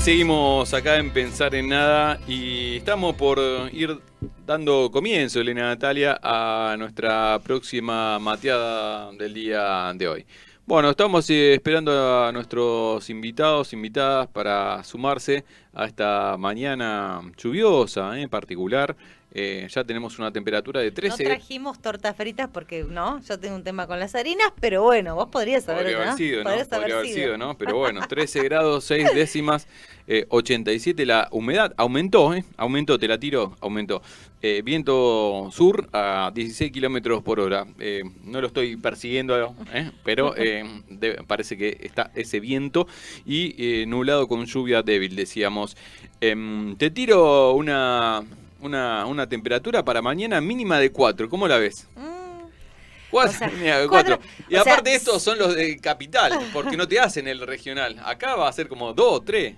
seguimos acá en Pensar en Nada y estamos por ir dando comienzo, Elena Natalia, a nuestra próxima mateada del día de hoy. Bueno, estamos esperando a nuestros invitados, invitadas para sumarse a esta mañana lluviosa, en particular. Ya tenemos una temperatura de No 13. trajimos tortas fritas porque no, yo tengo un tema con las harinas, pero bueno, vos podrías Podría haber, haber ¿no? sido, ¿no? Podrías Podría haber haber sido. sido, ¿no? Pero bueno, 13 grados, 6 décimas, 87 la humedad. Aumentó, ¿eh? Aumentó, te la tiro, aumentó. Viento sur a 16 kilómetros por hora. No lo estoy persiguiendo, pero parece que está ese viento y nublado con lluvia débil, decíamos. Te tiro una temperatura para mañana mínima de 4. ¿Cómo la ves? Mm, o 4, sea, mínima de cuatro, 4. Y o sea, aparte estos son los de capital, porque no te hacen el regional. Acá va a ser como 2, 3,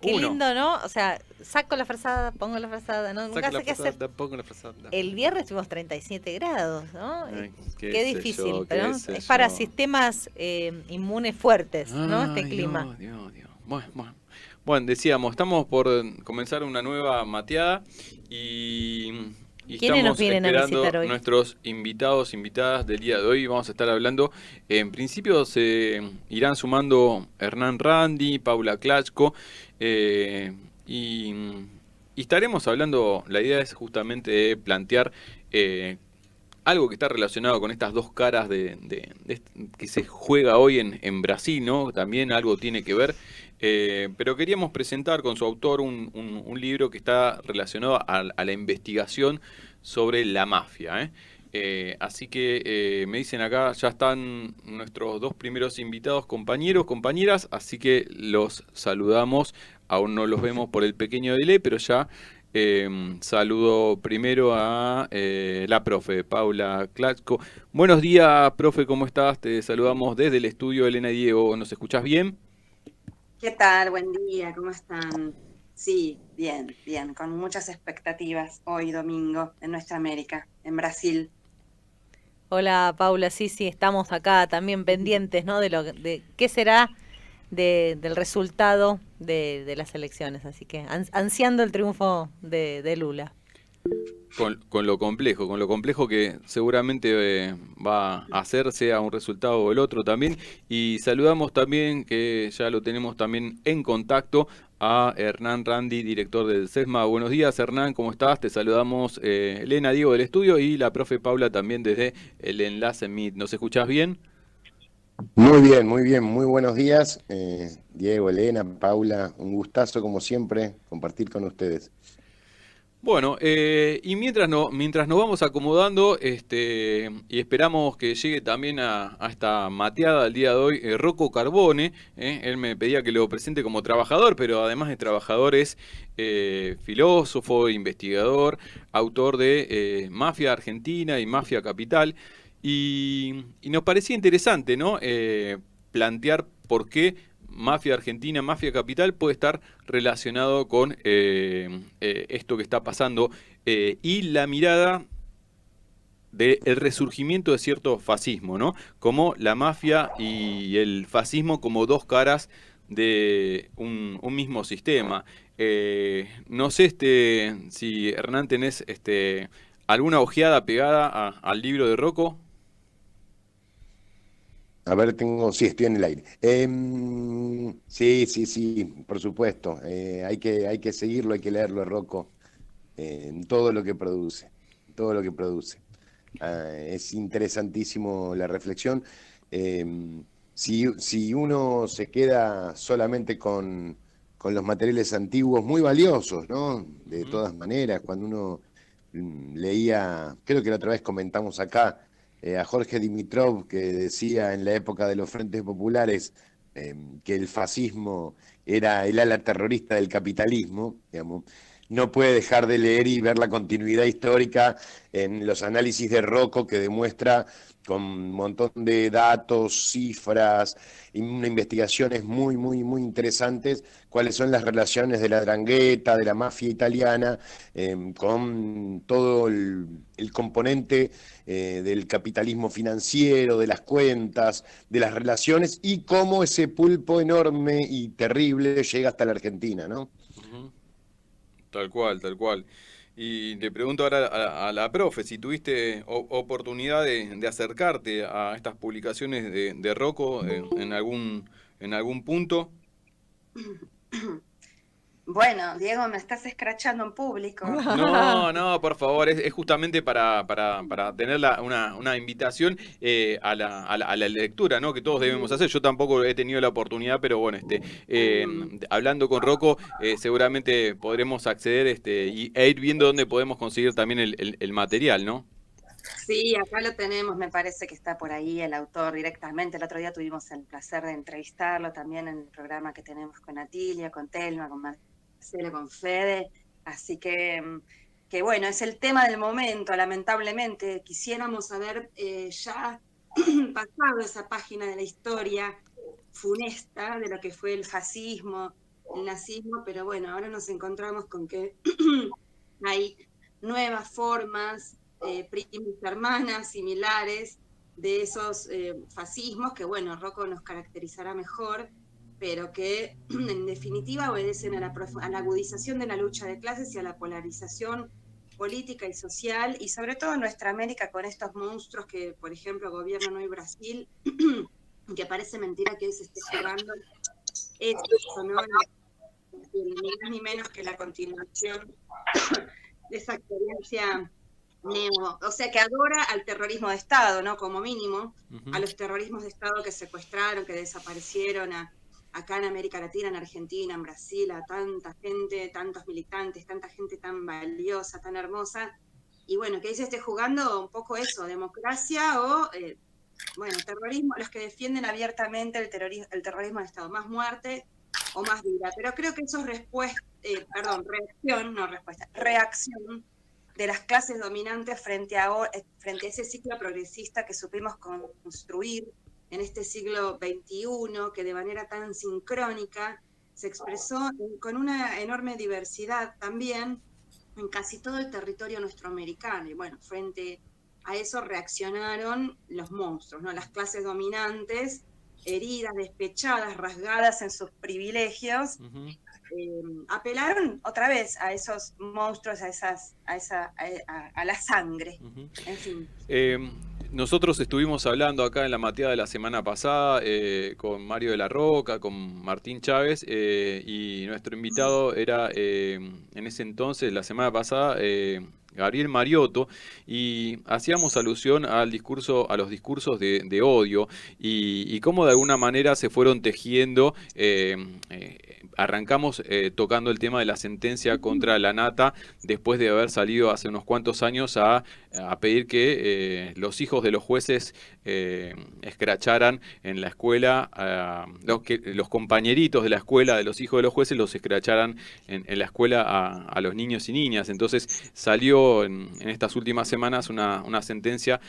qué 1. lindo, ¿no? O sea, saco la frazada, pongo la frazada, ¿no? Saco Nunca la sé qué hacer. frazada, pongo la frazada. El viernes tuvimos 37 grados, ¿no? Ay, Qué sé difícil, yo, pero qué sé es para yo. sistemas inmunes fuertes, ¿no? Este Ay, clima. Dios. Bueno. Bueno, decíamos, estamos por comenzar una nueva mateada y, y ¿Quiénes nos estamos vienen a visitar esperando hoy? nuestros invitados, invitadas del día de hoy. Vamos a estar hablando, en principio se irán sumando Hernán Randi, Paula Klachko, y, y estaremos hablando, la idea es justamente de plantear algo que está relacionado con estas dos caras que se juega hoy en Brasil, ¿no? También algo tiene que ver. Pero queríamos presentar con su autor un libro que está relacionado a la investigación sobre la mafia, ¿eh? Así que me dicen acá, ya están nuestros dos primeros invitados, compañeros, compañeras, así que los saludamos. Aún no los vemos por el pequeño delay, pero ya saludo primero a la profe Paula Klachko. Buenos días, profe, ¿cómo estás? Te saludamos desde el estudio Elena y Diego. ¿Nos escuchás bien? ¿Qué tal? Buen día, ¿cómo están? Sí, bien, con muchas expectativas hoy domingo en nuestra América, en Brasil. Hola Paula, sí, estamos acá también pendientes, ¿no? De qué será del resultado de las elecciones, así que ansiando el triunfo de Lula. Con lo complejo que seguramente va a hacer, sea un resultado o el otro también. Y saludamos también, que ya lo tenemos también en contacto, a Hernán Randi, director del SESMA. Buenos días, Hernán, ¿cómo estás? Te saludamos Elena, Diego del estudio y la profe Paula también desde el enlace Meet. ¿Nos escuchás bien? Muy bien, muy buenos días, Diego, Elena, Paula, un gustazo como siempre compartir con ustedes. Bueno, y mientras nos vamos acomodando, y esperamos que llegue también a esta mateada del día de hoy, Rocco Carbone, él me pedía que lo presente como trabajador, pero además de trabajador es filósofo, investigador, autor de Mafia Argentina y Mafia Capital, y nos parecía interesante, ¿no? Plantear por qué Mafia Argentina, Mafia Capital puede estar relacionado con esto que está pasando y la mirada del resurgimiento de cierto fascismo, ¿no? Como la mafia y el fascismo como dos caras de un mismo sistema. No sé si Hernán tenés alguna ojeada pegada al libro de Rocco. A ver, sí, estoy en el aire. Sí, por supuesto. Hay que seguirlo, hay que leerlo, Rocco, en todo lo que produce, todo lo que produce. Es interesantísimo la reflexión. Si uno se queda solamente con los materiales antiguos, muy valiosos, ¿no? De Ujú. todas maneras, cuando uno leía, creo que la otra vez comentamos acá, a Jorge Dimitrov, que decía en la época de los frentes populares que el fascismo era el ala terrorista del capitalismo, digamos. no puede dejar de leer y ver la continuidad histórica en los análisis de Rocco, que demuestra con un montón de datos, cifras, y investigaciones muy, muy, muy interesantes, cuáles son las relaciones de la 'Ndrangheta, de la mafia italiana, con todo el componente del capitalismo financiero, de las cuentas, de las relaciones, y cómo ese pulpo enorme y terrible llega hasta la Argentina, ¿no? Ujú. Tal cual, tal cual. Y te pregunto ahora a la profe, si tuviste oportunidad de acercarte a estas publicaciones de Rocco en algún punto. Bueno, Diego, me estás escrachando en público. No, no, por favor, es justamente para tener una invitación a la lectura, ¿no? Que todos debemos hacer. Yo tampoco he tenido la oportunidad, pero bueno, hablando con Rocco, seguramente podremos acceder e ir viendo dónde podemos conseguir también el material, ¿no? Sí, acá lo tenemos, me parece que está por ahí el autor directamente. El otro día tuvimos el placer de entrevistarlo también en el programa que tenemos con Atilia, con Telma, con Marcela, con Fede. Así que bueno, es el tema del momento, lamentablemente. Quisiéramos haber ya pasado esa página de la historia funesta de lo que fue el fascismo, el nazismo, pero bueno, ahora nos encontramos con que hay nuevas formas, primas hermanas, similares, de esos fascismos que, bueno, Rocco nos caracterizará mejor, pero que en definitiva obedecen a la agudización de la lucha de clases y a la polarización política y social, y sobre todo en nuestra América con estos monstruos que, por ejemplo, gobiernan hoy Brasil, que parece mentira que se esté jugando esto, ¿no? Ni más ni menos que la continuación de esa experiencia o sea, que adora al terrorismo de Estado, ¿no? Como mínimo, a los terrorismos de Estado que secuestraron, que desaparecieron acá en América Latina, en Argentina, en Brasil, a tanta gente, tantos militantes, tanta gente tan valiosa, tan hermosa. Y bueno, que ahí se esté jugando un poco eso, democracia o, bueno, terrorismo, los que defienden abiertamente el terrorismo de Estado, más muerte o más vida. Pero creo que eso es reacción de las clases dominantes frente a ese ciclo progresista que supimos construir en este siglo XXI, que de manera tan sincrónica se expresó con una enorme diversidad también en casi todo el territorio nuestroamericano. Y bueno, frente a eso reaccionaron los monstruos, ¿no? Las clases dominantes, heridas, despechadas, rasgadas en sus privilegios, apelaron otra vez a esos monstruos, a la sangre, en fin. Nosotros estuvimos hablando acá en la mateada de la semana pasada con Mario de la Roca, con Martín Chávez, y nuestro invitado era en ese entonces, la semana pasada, Gabriel Mariotto, y hacíamos alusión a los discursos de odio y cómo de alguna manera se fueron tejiendo. Arrancamos tocando el tema de la sentencia contra la Nata después de haber salido hace unos cuantos años a pedir que los hijos de los jueces escracharan en la escuela, que los compañeritos de la escuela de los hijos de los jueces los escracharan en la escuela a los niños y niñas. Entonces salió en estas últimas semanas una sentencia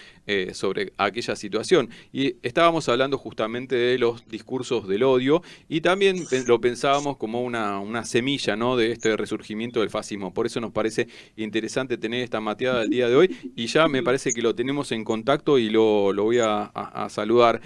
sobre aquella situación. Y estábamos hablando justamente de los discursos del odio y también lo pensábamos como una semilla, ¿no?, de este resurgimiento del fascismo. Por eso nos parece interesante tener esta mateada del día de hoy y ya me parece que lo tenemos en contacto y lo voy a saludar.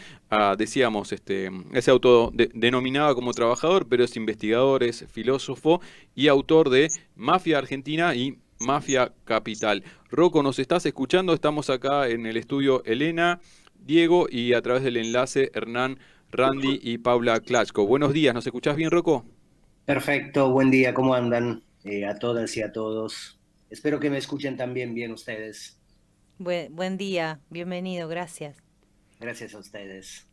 Decíamos, ese autodenominaba como trabajador, pero es investigador, es filósofo y autor de Mafia Argentina y Mafia Capital. Rocco, ¿nos estás escuchando? Estamos acá en el estudio Elena, Diego y a través del enlace Hernán, Randy y Paula Klachko. Buenos días, ¿nos escuchás bien, Rocco? Perfecto, buen día, ¿cómo andan? A todas y a todos. Espero que me escuchen también bien ustedes. Buen día, bienvenido, gracias. Gracias a ustedes.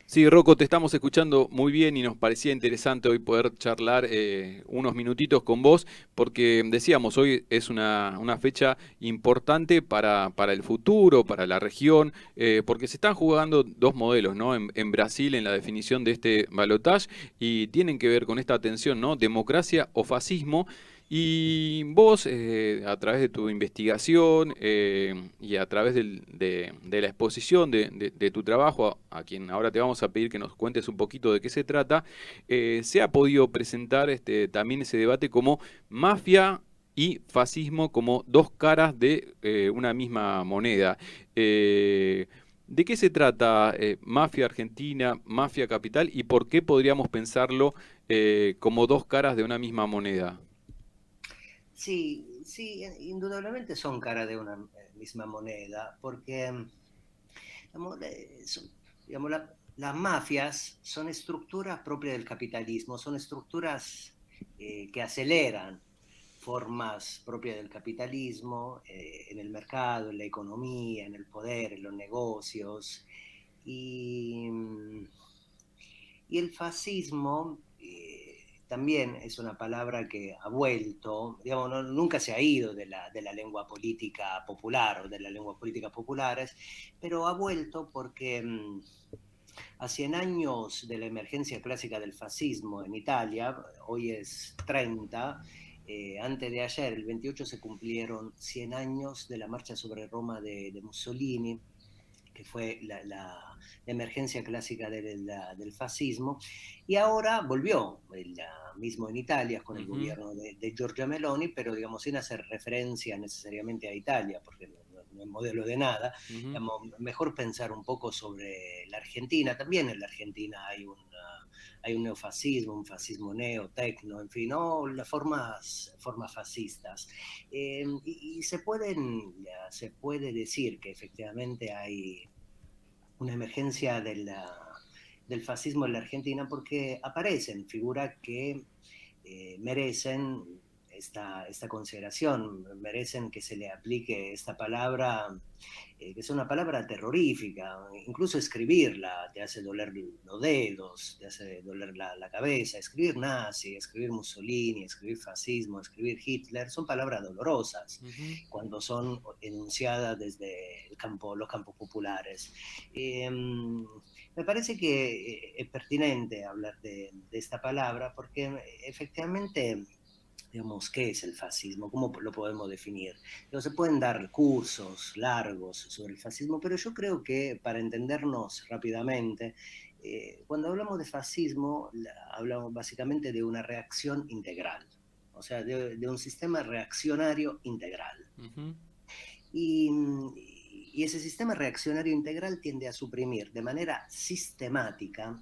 Sí, Rocco, te estamos escuchando muy bien y nos parecía interesante hoy poder charlar unos minutitos con vos, porque decíamos, hoy es una fecha importante para el futuro, para la región, porque se están jugando dos modelos, ¿no? En Brasil, en la definición de este balotaje, y tienen que ver con esta tensión, ¿no? Democracia o fascismo. Y vos, a través de tu investigación y a través de la exposición de tu trabajo, a quien ahora te vamos a pedir que nos cuentes un poquito de qué se trata, se ha podido presentar también ese debate como mafia y fascismo como dos caras de una misma moneda. ¿De qué se trata mafia argentina, mafia capital y por qué podríamos pensarlo como dos caras de una misma moneda? Sí, sí, indudablemente son cara de una misma moneda, porque digamos, digamos, las mafias son estructuras propias del capitalismo, son estructuras que aceleran formas propias del capitalismo en el mercado, en la economía, en el poder, en los negocios. Y, y el fascismo también es una palabra que ha vuelto, digamos, nunca se ha ido de la lengua política popular o de las lenguas políticas populares, pero ha vuelto porque a 100 años de la emergencia clásica del fascismo en Italia, hoy es 30, antes de ayer, el 28, se cumplieron 100 años de la marcha sobre Roma de Mussolini, que fue la emergencia clásica del fascismo, y ahora volvió, mismo en Italia, con el gobierno de Giorgia Meloni, pero digamos sin hacer referencia necesariamente a Italia, porque no es modelo de nada. Digamos, mejor pensar un poco sobre la Argentina. También en la Argentina hay un neofascismo, un fascismo neotecno, en fin, ¿no? Las formas fascistas. Y se puede decir que efectivamente hay una emergencia del fascismo en la Argentina porque aparecen figuras que merecen esta consideración, merecen que se le aplique esta palabra, que es una palabra terrorífica. Incluso escribirla te hace doler los dedos, te hace doler la cabeza. Escribir nazi, escribir Mussolini, escribir fascismo, escribir Hitler, son palabras dolorosas cuando son enunciadas desde los campos populares. Me parece que es pertinente hablar de esta palabra porque efectivamente, digamos, ¿qué es el fascismo? ¿Cómo lo podemos definir? Se pueden dar cursos largos sobre el fascismo, pero yo creo que para entendernos rápidamente, cuando hablamos de fascismo, hablamos básicamente de una reacción integral, o sea, de un sistema reaccionario integral. Y ese sistema reaccionario integral tiende a suprimir de manera sistemática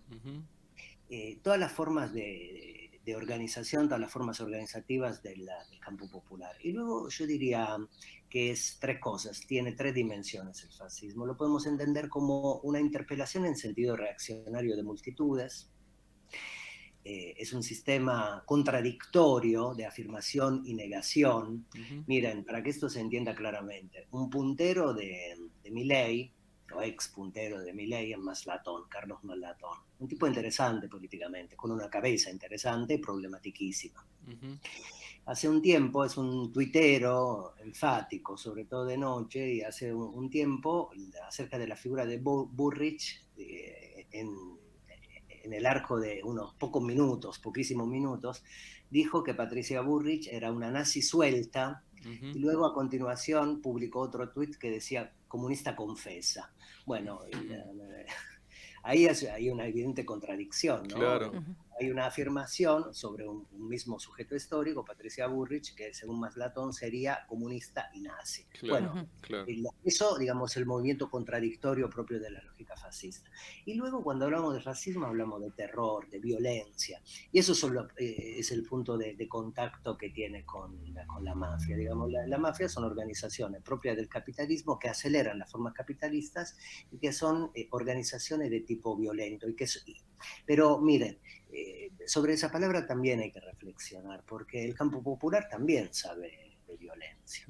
todas las formas de organización, todas las formas organizativas del campo popular. Y luego yo diría que es tres cosas, tiene tres dimensiones el fascismo. Lo podemos entender como una interpelación en sentido reaccionario de multitudes. Es un sistema contradictorio de afirmación y negación. Miren, para que esto se entienda claramente, un puntero de Milei, o ex puntero de Milei, es Maslatón, Carlos Maslatón. Un tipo interesante políticamente, con una cabeza interesante y problematiquísima. Hace un tiempo es un tuitero enfático, sobre todo de noche, y hace un tiempo, acerca de la figura de Burrich, en el arco de unos pocos minutos, poquísimos minutos, dijo que Patricia Burrich era una nazi suelta, y luego a continuación publicó otro tuit que decía comunista confesa. Bueno, ahí hay una evidente contradicción, ¿no? Claro. Hay una afirmación sobre un mismo sujeto histórico, Patricia Burrich, que según Maslatón sería comunista y nazi. Claro, bueno, claro. Eso, digamos, el movimiento contradictorio propio de la lógica fascista. Y luego cuando hablamos de fascismo hablamos de terror, de violencia, y eso es el punto de contacto que tiene con la mafia. Digamos, la mafia son organizaciones propias del capitalismo que aceleran las formas capitalistas y que son organizaciones de tipo violento. Pero miren, sobre esa palabra también hay que reflexionar, porque el campo popular también sabe de violencia.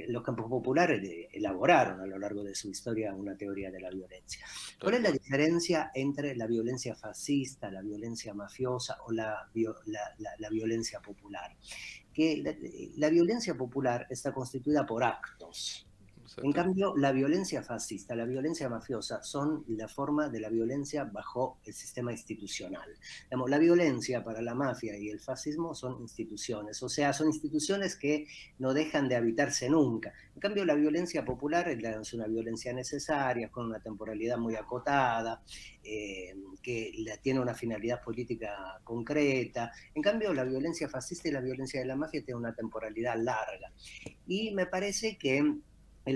Los campos populares elaboraron a lo largo de su historia una teoría de la violencia. ¿Cuál es la diferencia entre la violencia fascista, la violencia mafiosa o la violencia popular? Que la violencia popular está constituida por actos. En cambio, la violencia fascista, la violencia mafiosa son la forma de la violencia bajo el sistema institucional. Digamos, la violencia para la mafia y el fascismo son instituciones, o sea, son instituciones que no dejan de habitarse nunca. En cambio, la violencia popular es una violencia necesaria, con una temporalidad muy acotada, que tiene una finalidad política concreta. En cambio, la violencia fascista y la violencia de la mafia tienen una temporalidad larga. Y me parece que en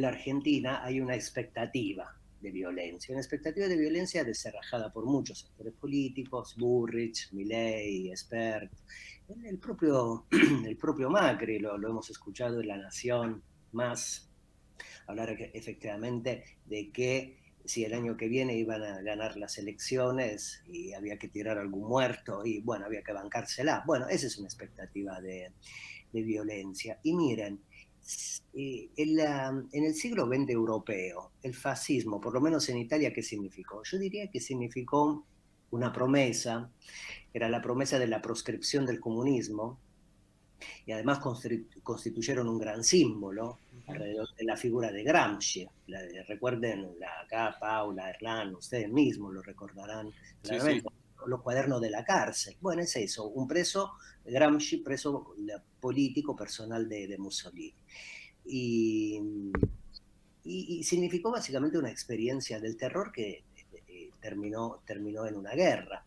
la Argentina hay una expectativa de violencia desenrajada por muchos sectores políticos, Bullrich, Milei, Espert, el propio Macri, lo hemos escuchado en La Nación, más hablar efectivamente de que si el año que viene iban a ganar las elecciones y había que tirar algún muerto y bueno, había que bancársela. Bueno, esa es una expectativa de violencia. Y miren, en el siglo XX europeo, el fascismo, por lo menos en Italia, ¿qué significó? Yo diría que significó una promesa, era la promesa de la proscripción del comunismo, y además constituyeron un gran símbolo alrededor de la figura de Gramsci. Recuerden, acá Paula, Hernán, ustedes mismos lo recordarán claramente. Sí. Los cuadernos de la cárcel. Bueno, es eso, un preso, Gramsci, preso político personal de Mussolini. Y significó básicamente una experiencia del terror que terminó en una guerra.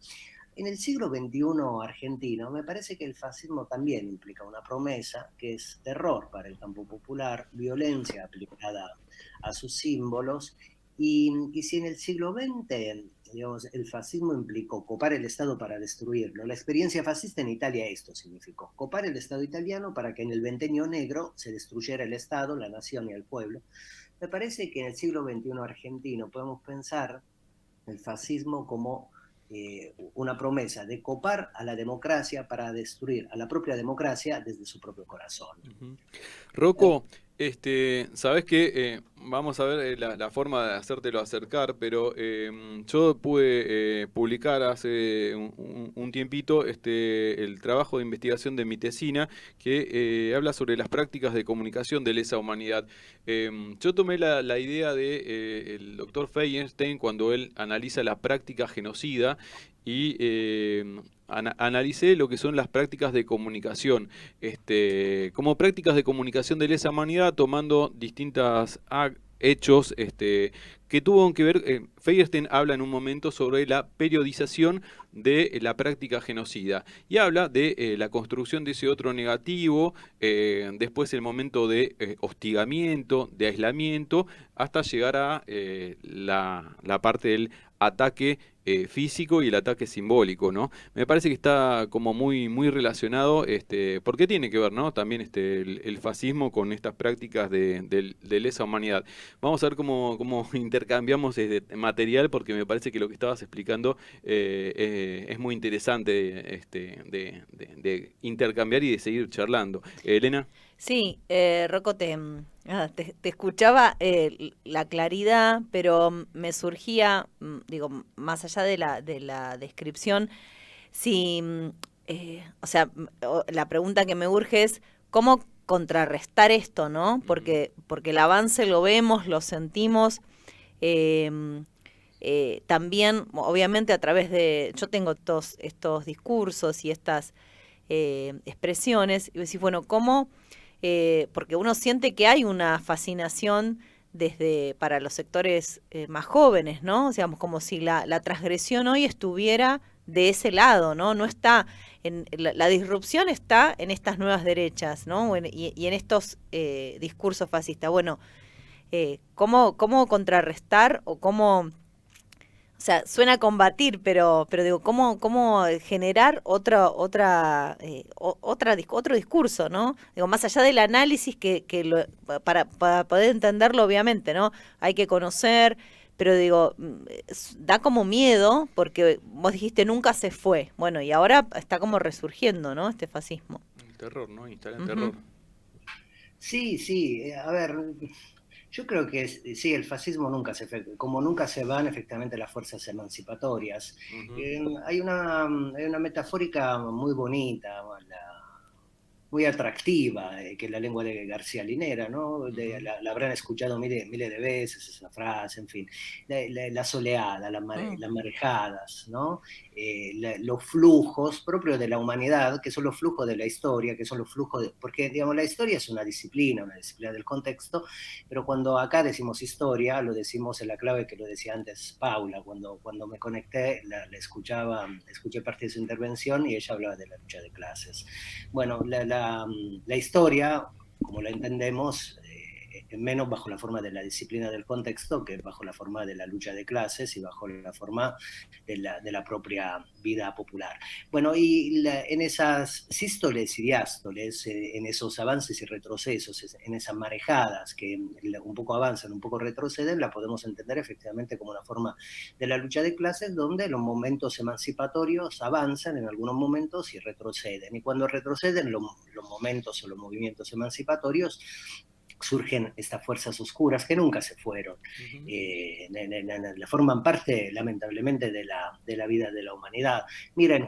En el siglo XXI argentino, me parece que el fascismo también implica una promesa, que es terror para el campo popular, violencia aplicada a sus símbolos, y si en el siglo XX, digamos, el fascismo implicó copar el Estado para destruirlo, la experiencia fascista en Italia esto significó, copar el Estado italiano para que en el Ventenio Negro se destruyera el Estado, la nación y el pueblo. Me parece que en el siglo XXI argentino podemos pensar el fascismo como una promesa de copar a la democracia para destruir a la propia democracia desde su propio corazón. Rocco, sabes que vamos a ver la forma de hacértelo acercar, pero yo pude publicar hace un tiempito el trabajo de investigación de mi tesina que habla sobre las prácticas de comunicación de lesa humanidad. Yo tomé la idea de el doctor Feuerstein cuando él analiza la práctica genocida y analicé lo que son las prácticas de comunicación, como prácticas de comunicación de lesa humanidad, tomando distintos hechos que tuvo que ver, Feuerstein habla en un momento sobre la periodización de la práctica genocida y habla de la construcción de ese otro negativo, después el momento de hostigamiento, de aislamiento, hasta llegar a la parte del ataque físico y el ataque simbólico, ¿no? Me parece que está como muy relacionado, porque tiene que ver, ¿no? También el fascismo con estas prácticas de lesa humanidad. Vamos a ver cómo intercambiamos material, porque me parece que lo que estabas explicando es muy interesante de intercambiar y de seguir charlando. Elena. Sí, Rocco, te escuchaba la claridad, pero me surgía, digo, más allá de la descripción, si, o sea, la pregunta que me urge es cómo contrarrestar esto, ¿no? Porque el avance lo vemos, lo sentimos, también, obviamente, a través de, yo tengo todos estos discursos y estas expresiones, y decís, bueno, ¿cómo? Porque uno siente que hay una fascinación para los sectores más jóvenes, ¿no? O sea, como si la transgresión hoy estuviera de ese lado, ¿no? No está, la disrupción está en estas nuevas derechas, ¿no? Y en estos discursos fascistas. Bueno, ¿cómo contrarrestar o cómo... O sea, suena combatir, pero digo, ¿cómo generar otro discurso, ¿no? Digo, más allá del análisis para poder entenderlo, obviamente, ¿no? Hay que conocer, pero digo, da como miedo, porque vos dijiste nunca se fue. Bueno, y ahora está como resurgiendo, ¿no? Este fascismo. El terror, ¿no? Instala el terror. Sí, a ver... Yo creo que sí, el fascismo nunca se fue, como nunca se van efectivamente las fuerzas emancipatorias. Hay una metafórica muy bonita, muy atractiva, que es la lengua de García Linera, ¿no? La habrán escuchado miles de veces esa frase, en fin. La soleada, las marejadas, ¿no? Los flujos propios de la humanidad, que son los flujos de la historia, que son los flujos porque, digamos, la historia es una disciplina del contexto, pero cuando acá decimos historia, lo decimos en la clave que lo decía antes Paula, cuando me conecté, escuché parte de su intervención y ella hablaba de la lucha de clases. Bueno, la historia, como la entendemos, menos bajo la forma de la disciplina del contexto que bajo la forma de la lucha de clases y bajo la forma de la propia vida popular. Bueno, y en esas sístoles y diástoles, en esos avances y retrocesos, en esas marejadas que un poco avanzan, un poco retroceden, la podemos entender efectivamente como una forma de la lucha de clases donde los momentos emancipatorios avanzan en algunos momentos y retroceden. Y cuando retroceden los momentos o los movimientos emancipatorios, surgen estas fuerzas oscuras que nunca se fueron. Forman parte, lamentablemente, de la vida de la humanidad. Miren,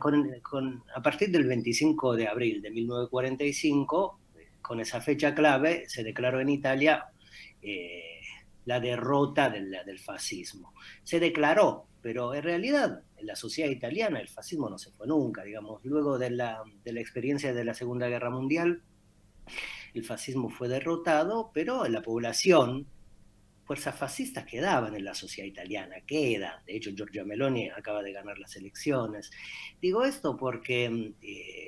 a partir del 25 de abril de 1945, con esa fecha clave, se declaró en Italia la derrota del fascismo. Se declaró, pero en realidad en la sociedad italiana el fascismo no se fue nunca, digamos. Luego de la experiencia de la Segunda Guerra Mundial, el fascismo fue derrotado, pero en la población, fuerzas fascistas quedaban en la sociedad italiana, quedan. De hecho, Giorgia Meloni acaba de ganar las elecciones. Digo esto porque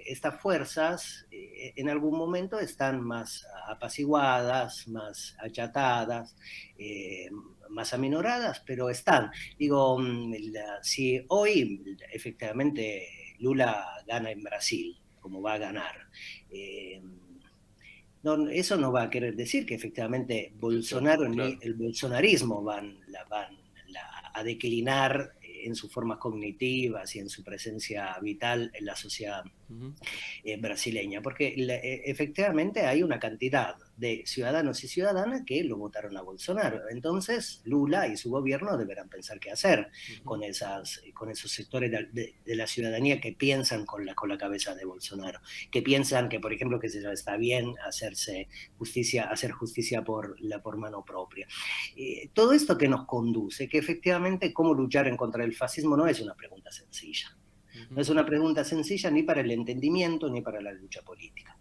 estas fuerzas en algún momento están más apaciguadas, más achatadas, más aminoradas, pero están. Digo, si hoy efectivamente Lula gana en Brasil, como va a ganar, no, eso no va a querer decir que efectivamente Bolsonaro claro, ni el bolsonarismo van a declinar en sus formas cognitivas y en su presencia vital en la sociedad brasileña, porque efectivamente hay una cantidad de ciudadanos y ciudadanas que lo votaron a Bolsonaro. Entonces Lula y su gobierno deberán pensar qué hacer con esos sectores de la ciudadanía que piensan con la cabeza de Bolsonaro, que piensan que, por ejemplo, que está bien hacer justicia por mano propia. Todo esto que nos conduce, que efectivamente cómo luchar en contra del fascismo no es una pregunta sencilla. No es una pregunta sencilla ni para el entendimiento ni para la lucha política.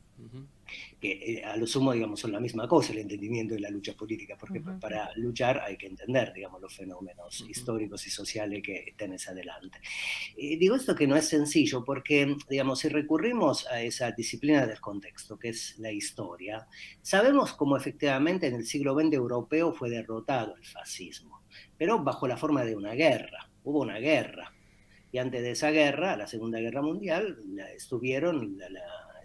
Que a lo sumo, digamos, son la misma cosa, el entendimiento y la lucha política, porque para luchar hay que entender, digamos, los fenómenos históricos y sociales que tenés adelante. Digo esto que no es sencillo porque, digamos, si recurrimos a esa disciplina del contexto, que es la historia, sabemos cómo efectivamente en el siglo XX europeo fue derrotado el fascismo, pero bajo la forma de una guerra. Hubo una guerra. Y antes de esa guerra, la Segunda Guerra Mundial,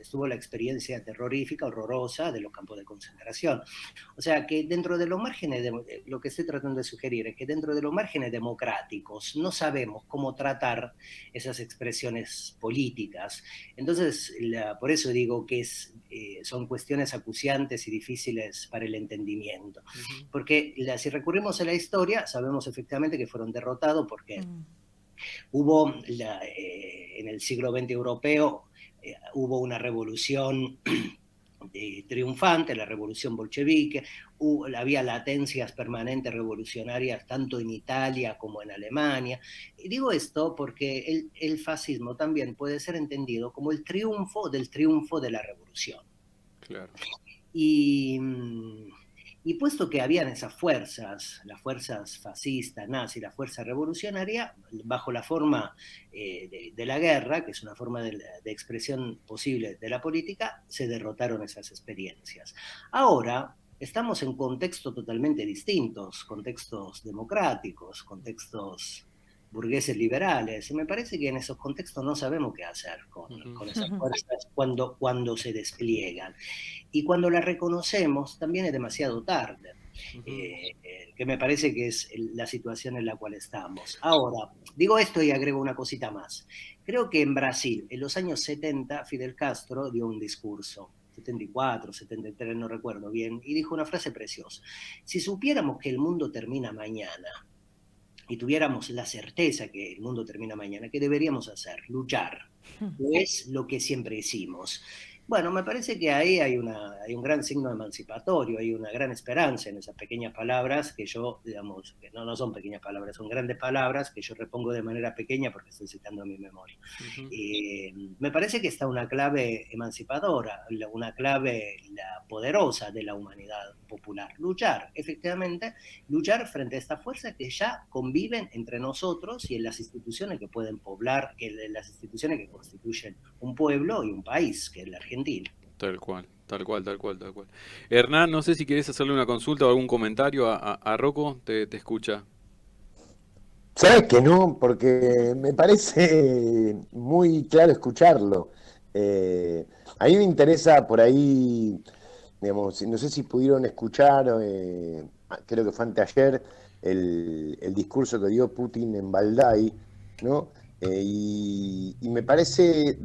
estuvo la experiencia terrorífica, horrorosa de los campos de concentración. O sea que dentro de los márgenes, lo que estoy tratando de sugerir es que dentro de los márgenes democráticos no sabemos cómo tratar esas expresiones políticas. Entonces, por eso digo que son cuestiones acuciantes y difíciles para el entendimiento. Porque si recurrimos a la historia, sabemos efectivamente que fueron derrotados porque hubo en el siglo XX europeo, hubo una revolución triunfante, la revolución bolchevique, había latencias permanentes revolucionarias tanto en Italia como en Alemania. Y digo esto porque el fascismo también puede ser entendido como el triunfo de la revolución. Claro. Y puesto que habían esas fuerzas, las fuerzas fascistas, nazis, la fuerza revolucionaria, bajo la forma de la guerra, que es una forma de expresión posible de la política, se derrotaron esas experiencias. Ahora estamos en contextos totalmente distintos, contextos democráticos, contextos burgueses liberales, y me parece que en esos contextos no sabemos qué hacer con esas fuerzas cuando se despliegan. Y cuando las reconocemos, también es demasiado tarde, que me parece que es la situación en la cual estamos. Ahora, digo esto y agrego una cosita más. Creo que en Brasil, en los años 70, Fidel Castro dio un discurso, 74, 73, no recuerdo bien, y dijo una frase preciosa. Si supiéramos que el mundo termina mañana, y tuviéramos la certeza que el mundo termina mañana, ¿qué deberíamos hacer? Luchar. Es lo que siempre hicimos. Bueno, me parece que ahí hay un gran signo emancipatorio, hay una gran esperanza en esas pequeñas palabras que yo, digamos, que no son pequeñas palabras, son grandes palabras que yo repongo de manera pequeña porque estoy citando mi memoria. Me parece que está una clave emancipadora, una clave poderosa de la humanidad popular. Luchar, efectivamente, luchar frente a estas fuerzas que ya conviven entre nosotros y en las instituciones que pueden poblar, las instituciones que constituyen un pueblo y un país, que es la Argentina. Tal cual, tal cual, tal cual, tal cual. Hernán, no sé si querés hacerle una consulta o algún comentario a Rocco, te escucha. ¿Sabes que no? Porque me parece muy claro escucharlo. A mí me interesa por ahí, digamos, no sé si pudieron escuchar, creo que fue anteayer, el discurso que dio Putin en Valdai, ¿no? Y me parece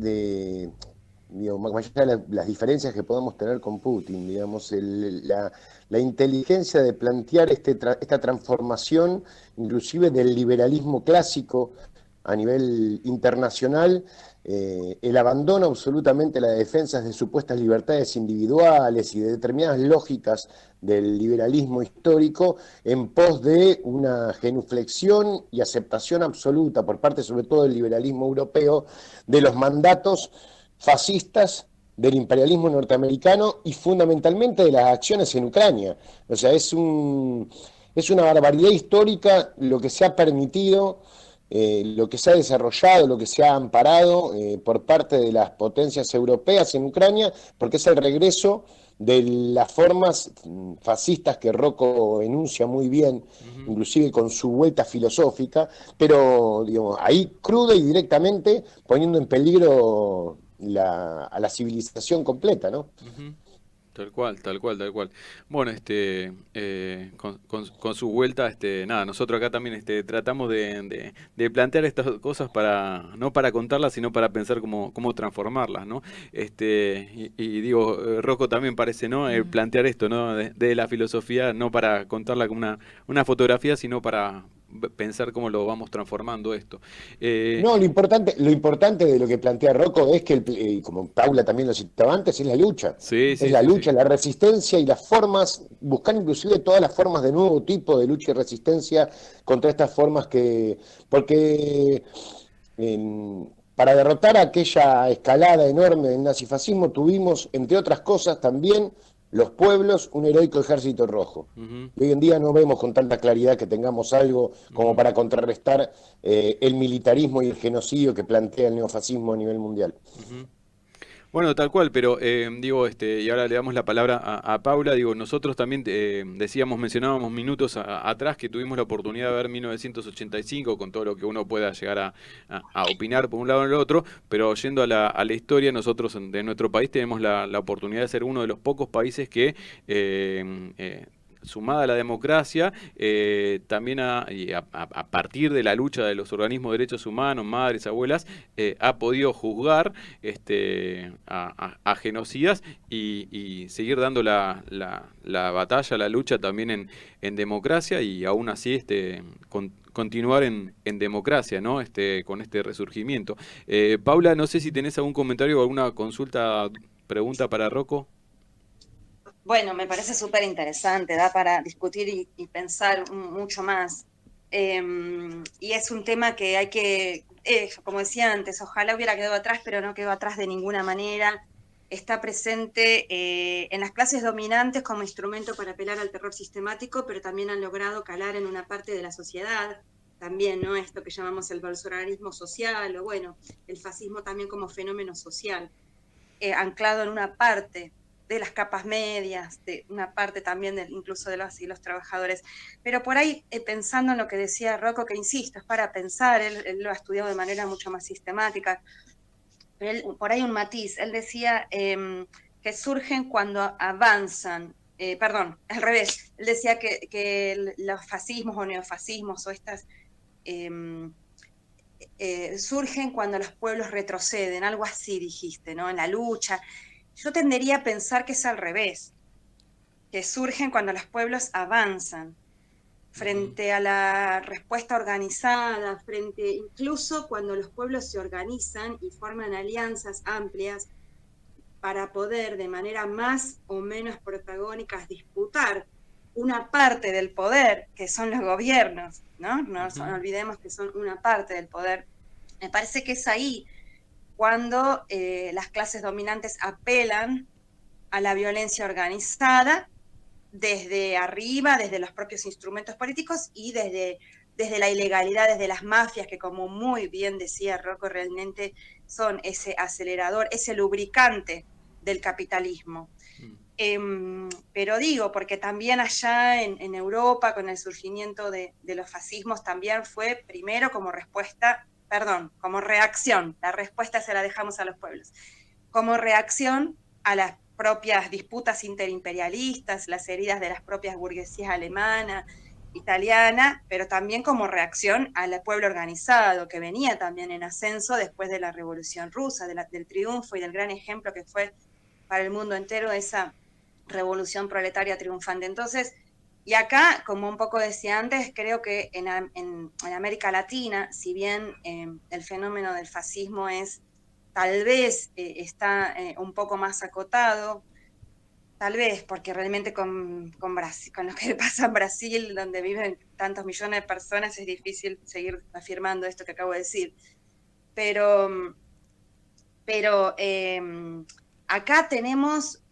digo, más allá de las diferencias que podamos tener con Putin, digamos, la inteligencia de plantear esta transformación, inclusive del liberalismo clásico a nivel internacional, el abandono absolutamente de las defensas de supuestas libertades individuales y de determinadas lógicas del liberalismo histórico en pos de una genuflexión y aceptación absoluta por parte sobre todo del liberalismo europeo de los mandatos fascistas del imperialismo norteamericano y fundamentalmente de las acciones en Ucrania. O sea, es una barbaridad histórica lo que se ha permitido, lo que se ha desarrollado, lo que se ha amparado por parte de las potencias europeas en Ucrania, porque es el regreso de las formas fascistas que Rocco enuncia muy bien, inclusive con su vuelta filosófica, pero digamos, ahí cruda y directamente poniendo en peligro a la civilización completa, ¿no? Tal cual, tal cual, tal cual. Bueno, con su vuelta, nada, nosotros acá también tratamos de plantear estas cosas no para contarlas, sino para pensar cómo transformarlas, ¿no? Y digo, Rocco también parece, ¿no? Plantear esto, ¿no? De la filosofía, no para contarla como una fotografía, sino para pensar cómo lo vamos transformando esto. No, lo importante de lo que plantea Rocco es que, como Paula también lo citaba antes, es la lucha. Sí, Es sí, la sí, sí. lucha, la resistencia y las formas, buscar inclusive todas las formas de nuevo tipo de lucha y resistencia contra estas formas porque para derrotar aquella escalada enorme del nazifascismo tuvimos, entre otras cosas, también los pueblos un heroico ejército rojo. Ujú, Y hoy en día no vemos con tanta claridad que tengamos algo como ujú, para contrarrestar el militarismo y el genocidio que plantea el neofascismo a nivel mundial. ujú. Bueno, tal cual, pero digo, y ahora le damos la palabra a Paula. Digo, nosotros también mencionábamos minutos atrás que tuvimos la oportunidad de ver 1985 con todo lo que uno pueda llegar a opinar por un lado o el otro, pero yendo a la historia, nosotros de nuestro país tenemos la oportunidad de ser uno de los pocos países que sumada a la democracia, también a partir de la lucha de los organismos de derechos humanos, madres, abuelas, ha podido juzgar a genocidas y seguir dando la batalla, la lucha también en democracia y aún así continuar en democracia, ¿no? Con este resurgimiento. Paula, no sé si tenés algún comentario o alguna consulta, pregunta para Rocco. Bueno, me parece súper interesante, da para discutir y pensar mucho más. Y es un tema que hay que, como decía antes, ojalá hubiera quedado atrás, pero no quedó atrás de ninguna manera. Está presente en las clases dominantes como instrumento para apelar al terror sistemático, pero también han logrado calar en una parte de la sociedad, también, ¿no? Esto que llamamos el bolsonarismo social, o bueno, el fascismo también como fenómeno social, anclado en una parte de las capas medias, de una parte también incluso de los trabajadores. Pero por ahí, pensando en lo que decía Rocco, que insisto, es para pensar, él lo ha estudiado de manera mucho más sistemática, pero por ahí un matiz, él decía que surgen cuando avanzan, perdón, al revés, él decía que los fascismos o neofascismos o estas surgen cuando los pueblos retroceden, algo así dijiste, ¿no? En la lucha. Yo tendería a pensar que es al revés, que surgen cuando los pueblos avanzan frente a la respuesta organizada, frente incluso cuando los pueblos se organizan y forman alianzas amplias para poder de manera más o menos protagónica disputar una parte del poder, que son los gobiernos, ¿no? No olvidemos que son una parte del poder. Me parece que es ahí cuando las clases dominantes apelan a la violencia organizada desde arriba, desde los propios instrumentos políticos y desde la ilegalidad, desde las mafias, que como muy bien decía Rocco, realmente son ese acelerador, ese lubricante del capitalismo. Pero digo, porque también allá en Europa, con el surgimiento de los fascismos, también fue primero como reacción, la respuesta se la dejamos a los pueblos, como reacción a las propias disputas interimperialistas, las heridas de las propias burguesías alemana, italiana, pero también como reacción al pueblo organizado, que venía también en ascenso después de la Revolución Rusa, del triunfo y del gran ejemplo que fue para el mundo entero esa revolución proletaria triunfante. Entonces, y acá, como un poco decía antes, creo que en América Latina, si bien el fenómeno del fascismo es, tal vez está un poco más acotado, tal vez porque realmente con Brasil, con lo que pasa en Brasil, donde viven tantos millones de personas, es difícil seguir afirmando esto que acabo de decir. Pero acá tenemos,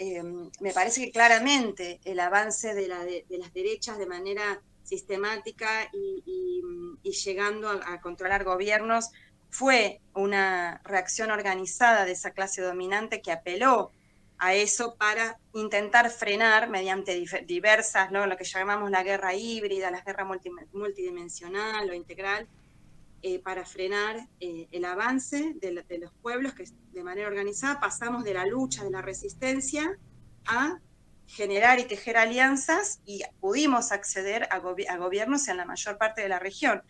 me parece que claramente el avance de las derechas de manera sistemática y llegando a controlar gobiernos fue una reacción organizada de esa clase dominante que apeló a eso para intentar frenar mediante diversas, ¿no?, lo que llamamos la guerra híbrida, la guerra multidimensional o integral, para frenar el avance de los pueblos que de manera organizada pasamos de la lucha, de la resistencia, a generar y tejer alianzas y pudimos acceder a gobiernos en la mayor parte de la región.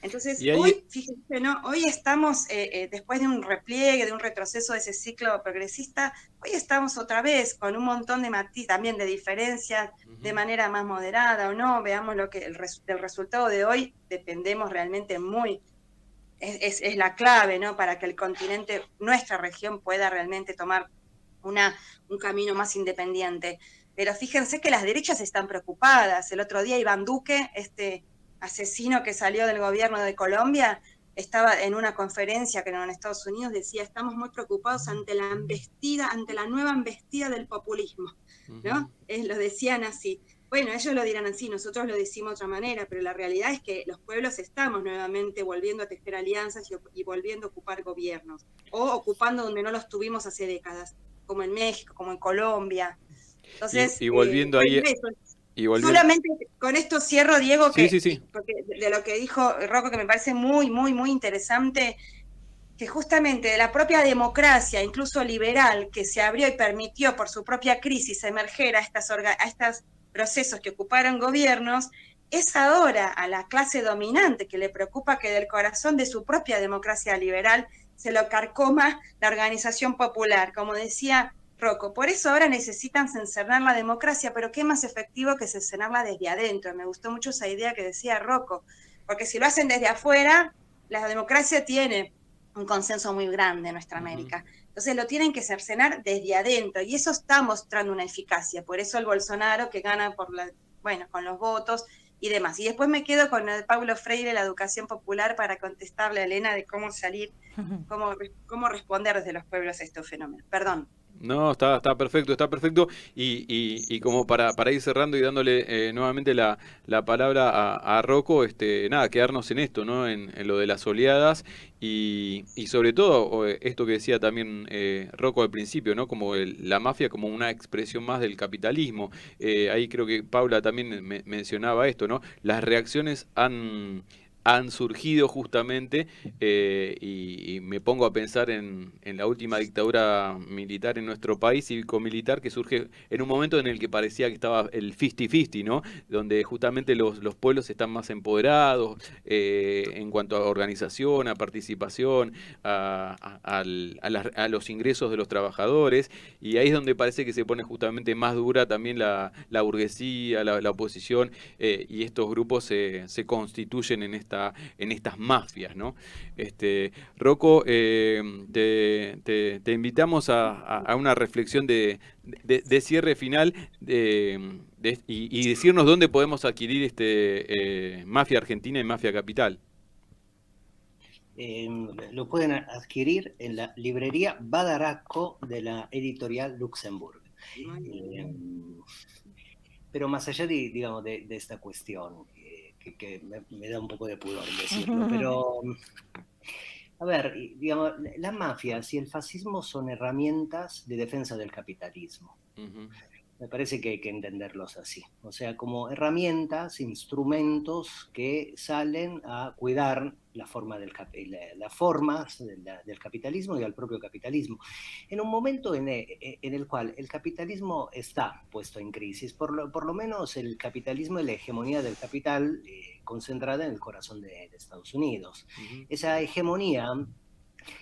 Entonces, hoy, fíjense, ¿no?, hoy estamos, después de un repliegue, de un retroceso de ese ciclo progresista, hoy estamos otra vez con un montón de matices, también de diferencias, de manera más moderada o no. Veamos lo que del resultado de hoy dependemos realmente muy, es la clave, ¿no?, para que el continente, nuestra región, pueda realmente tomar un camino más independiente. Pero fíjense que las derechas están preocupadas. El otro día Iván Duque, este asesino que salió del gobierno de Colombia, estaba en una conferencia que en Estados Unidos, decía: estamos muy preocupados ante la nueva embestida del populismo, ¿no? Lo decían así. Bueno, ellos lo dirán así, nosotros lo decimos de otra manera, pero la realidad es que los pueblos estamos nuevamente volviendo a tejer alianzas y volviendo a ocupar gobiernos, o ocupando donde no los tuvimos hace décadas, como en México, como en Colombia. Entonces, y volviendo ahí... Solamente con esto cierro, Diego, sí. Porque de lo que dijo Rocco, que me parece muy, muy, muy interesante, que justamente de la propia democracia, incluso liberal, que se abrió y permitió por su propia crisis emerger a estos procesos que ocuparon gobiernos, es ahora a la clase dominante que le preocupa que del corazón de su propia democracia liberal se lo carcoma la organización popular, como decía Rocco. Por eso ahora necesitan censurar la democracia, pero qué más efectivo que censurarla desde adentro. Me gustó mucho esa idea que decía Rocco, porque si lo hacen desde afuera, la democracia tiene un consenso muy grande en nuestra América. Entonces lo tienen que cercenar desde adentro, y eso está mostrando una eficacia. Por eso el Bolsonaro, que gana con los votos y demás. Y después me quedo con el Paulo Freire, la educación popular, para contestarle a Elena de cómo salir, cómo responder desde los pueblos a estos fenómenos. Perdón. No, está perfecto, está perfecto. Y como para ir cerrando y dándole nuevamente la palabra a Rocco, nada, quedarnos en esto, ¿no? En lo de las oleadas y sobre todo esto que decía también Rocco al principio, ¿no? Como la mafia como una expresión más del capitalismo. Ahí creo que Paula también mencionaba esto, ¿no? Las reacciones han surgido justamente y me pongo a pensar en la última dictadura militar en nuestro país, cívico-militar, que surge en un momento en el que parecía que estaba el 50-50, ¿no? Donde justamente los pueblos están más empoderados en cuanto a organización, a participación, a los ingresos de los trabajadores, y ahí es donde parece que se pone justamente más dura también la burguesía, la oposición, y estos grupos se constituyen en estas mafias, ¿no? Rocco, te invitamos a una reflexión de cierre final y decirnos dónde podemos adquirir Mafia Argentina y Mafia Capital. Lo pueden adquirir en la librería Badaraco de la editorial Luxemburg. Pero más allá de esta cuestión, que me da un poco de pudor decirlo, pero a ver, digamos, las mafias y el fascismo son herramientas de defensa del capitalismo. Me parece que hay que entenderlos así, o sea, como herramientas, instrumentos que salen a cuidar las formas del capitalismo y al propio capitalismo, en un momento en el cual el capitalismo está puesto en crisis, por lo menos el capitalismo y la hegemonía del capital concentrada en el corazón de Estados Unidos. Esa hegemonía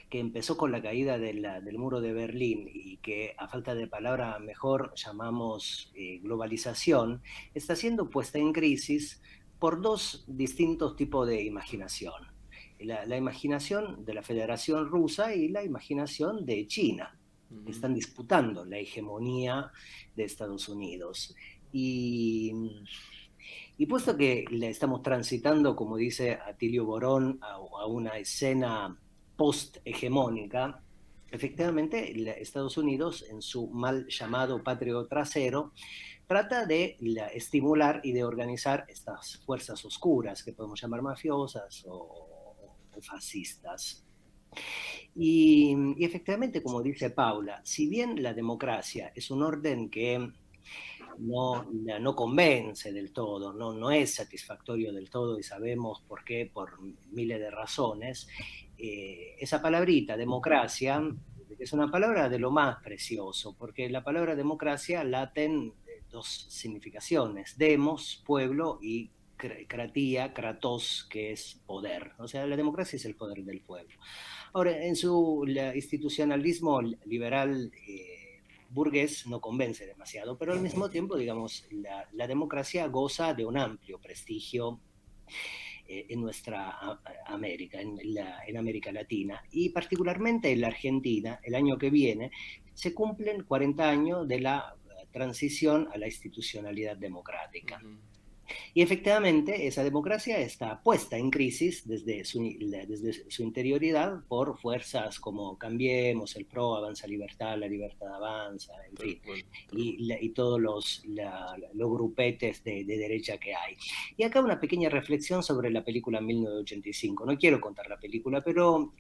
que empezó con la caída del muro de Berlín y que a falta de palabra mejor llamamos globalización, está siendo puesta en crisis por dos distintos tipos de imaginación. La imaginación de la Federación Rusa y la imaginación de China, que están disputando la hegemonía de Estados Unidos. Y puesto que estamos transitando, como dice Atilio Borón, a una escena post-hegemónica, efectivamente Estados Unidos, en su mal llamado patrio trasero, trata de estimular y de organizar estas fuerzas oscuras, que podemos llamar mafiosas o fascistas. Y efectivamente, como dice Paula, si bien la democracia es un orden que no convence del todo, no es satisfactorio del todo, y sabemos por qué, por miles de razones, esa palabrita, democracia, es una palabra de lo más precioso, porque la palabra democracia laten dos significaciones: demos, pueblo, y cratía, kratos, que es poder. O sea, la democracia es el poder del pueblo. Ahora, en su institucionalismo liberal burgués no convence demasiado, pero al mismo tiempo, digamos, la democracia goza de un amplio prestigio en nuestra América, en América Latina, y particularmente en la Argentina. El año que viene se cumplen 40 años de la transición a la institucionalidad democrática. Y efectivamente esa democracia está puesta en crisis desde su interioridad por fuerzas como Cambiemos, el PRO, Avanza Libertad, La Libertad Avanza, en fin, y todos los grupetes de derecha que hay. Y acá una pequeña reflexión sobre la película 1985. No quiero contar la película, pero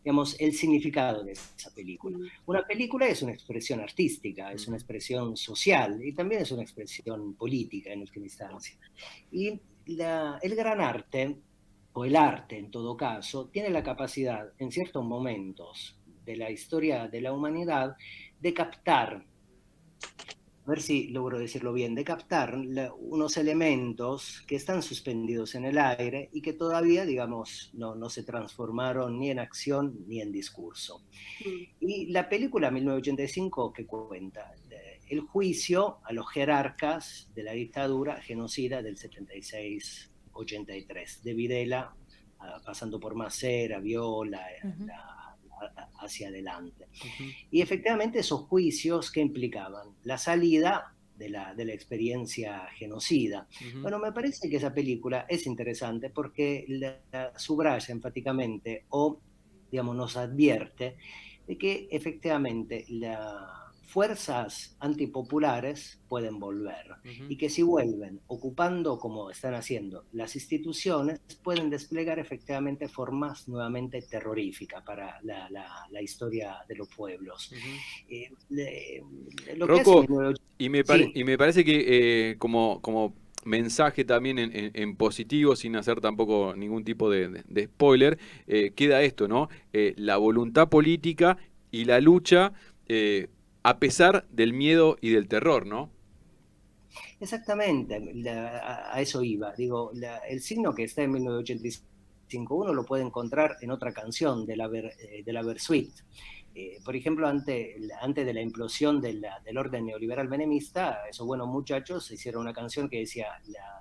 digamos, el significado de esa película. Una película es una expresión artística, es una expresión social y también es una expresión política en última instancia. Y el gran arte, o el arte en todo caso, tiene la capacidad en ciertos momentos de la historia de la humanidad de captar, a ver si logro decirlo bien, de captar unos elementos que están suspendidos en el aire y que todavía, digamos, no se transformaron ni en acción ni en discurso. Y la película 1985, que cuenta el juicio a los jerarcas de la dictadura genocida del 76-83, de Videla, pasando por Macera, Viola, hacia adelante. Y efectivamente esos juicios que implicaban la salida de la experiencia genocida. Bueno, me parece que esa película es interesante porque la subraya enfáticamente, o digamos nos advierte de que efectivamente las fuerzas antipopulares pueden volver y que si vuelven ocupando, como están haciendo, las instituciones, pueden desplegar efectivamente formas nuevamente terroríficas para la historia de los pueblos. Rocco, y me parece que como mensaje también en positivo, sin hacer tampoco ningún tipo de spoiler, queda esto, ¿no? La voluntad política y la lucha a pesar del miedo y del terror, ¿no? Exactamente, a eso iba. Digo, el signo que está en 1985 uno lo puede encontrar en otra canción de la Versuit, Por ejemplo, antes de la implosión del orden neoliberal menemista, esos buenos muchachos hicieron una canción que decía,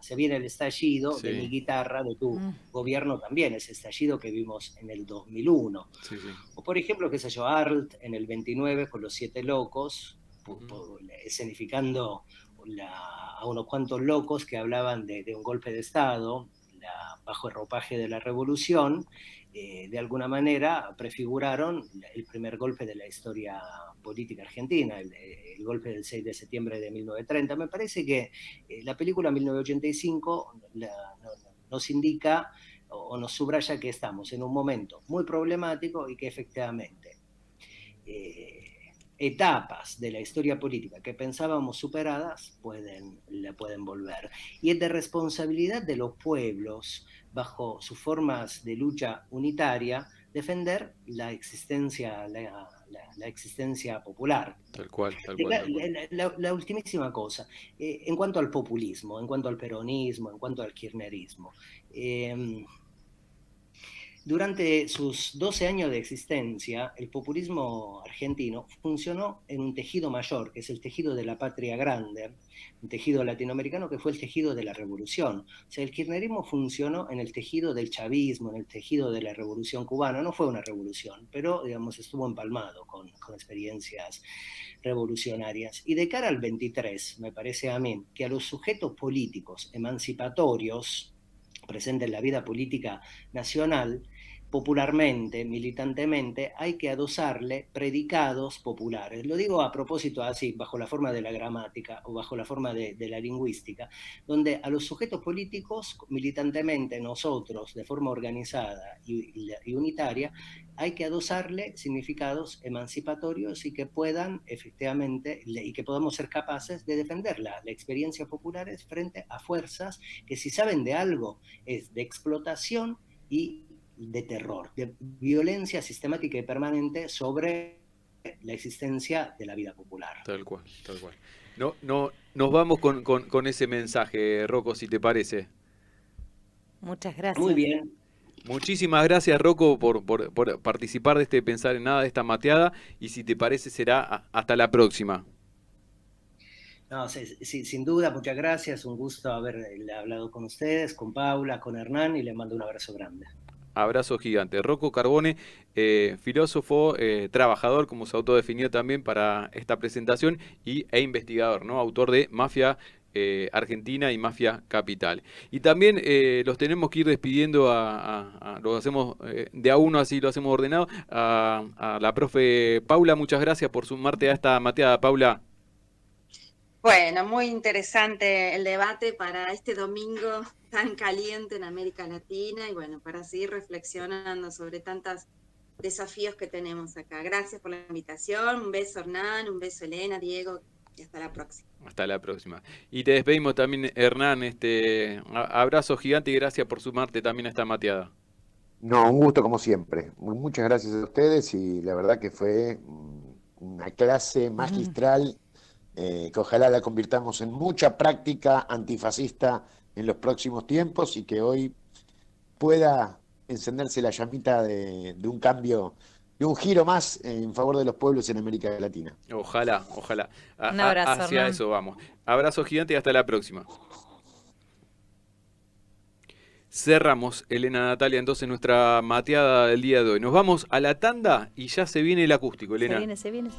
se viene el estallido de mi guitarra, de tu gobierno también, ese estallido que vimos en el 2001. Sí. O por ejemplo, qué sé yo, Arlt en el 29 con los 7 locos, escenificando a unos cuantos locos que hablaban de un golpe de Estado, bajo el ropaje de la revolución. De alguna manera prefiguraron el primer golpe de la historia política argentina, el golpe del 6 de septiembre de 1930. Me parece que la película 1985 nos indica o nos subraya que estamos en un momento muy problemático y que efectivamente etapas de la historia política que pensábamos superadas pueden volver. Y es de responsabilidad de los pueblos, bajo sus formas de lucha unitaria, defender la existencia popular. Tal cual. La ultimísima cosa, en cuanto al populismo, en cuanto al peronismo, en cuanto al kirchnerismo. Durante sus 12 años de existencia, el populismo argentino funcionó en un tejido mayor, que es el tejido de la patria grande, un tejido latinoamericano que fue el tejido de la revolución. O sea, el kirchnerismo funcionó en el tejido del chavismo, en el tejido de la revolución cubana. No fue una revolución, pero, digamos, estuvo empalmado con experiencias revolucionarias. Y de cara al 23, me parece a mí, que a los sujetos políticos emancipatorios presentes en la vida política nacional, popularmente, militantemente, hay que adosarle predicados populares. Lo digo a propósito así, bajo la forma de la gramática o bajo la forma de la lingüística, donde a los sujetos políticos, militantemente, nosotros, de forma organizada y unitaria, hay que adosarle significados emancipatorios y que puedan efectivamente, y que podamos ser capaces de defender la experiencia popular frente a fuerzas que, si saben de algo, es de explotación y de terror, de violencia sistemática y permanente sobre la existencia de la vida popular. Tal cual. No, nos vamos con ese mensaje, Rocco, si te parece. Muchas gracias. Muy bien. Muchísimas gracias, Rocco, por participar de este Pensar en Nada, de esta mateada, y si te parece será hasta la próxima. No, sí, sin duda, muchas gracias, un gusto haber hablado con ustedes, con Paula, con Hernán, y les mando un abrazo grande. Abrazo gigante. Rocco Carbone, filósofo, trabajador, como se autodefinió también para esta presentación, e investigador, ¿no? Autor de Mafia Argentina y Mafia Capital. Y también los tenemos que ir despidiendo, lo hacemos de a uno, así lo hacemos ordenado, a la profe Paula. Muchas gracias por sumarte a esta mateada, Paula. Bueno, muy interesante el debate para este domingo tan caliente en América Latina y bueno, para seguir reflexionando sobre tantos desafíos que tenemos acá. Gracias por la invitación, un beso Hernán, un beso Elena, Diego, y hasta la próxima. Hasta la próxima. Y te despedimos también, Hernán, abrazo gigante y gracias por sumarte también a esta mateada. No, un gusto como siempre. Muchas gracias a ustedes y la verdad que fue una clase magistral. Que ojalá la convirtamos en mucha práctica antifascista en los próximos tiempos y que hoy pueda encenderse la llamita de un cambio, de un giro más en favor de los pueblos en América Latina. Ojalá. Un abrazo, hacia Hernán. eso vamos. Abrazo gigante y hasta la próxima. Cerramos, Elena, Natalia, entonces nuestra mateada del día de hoy. Nos vamos a la tanda y ya se viene el acústico, Elena. Se viene.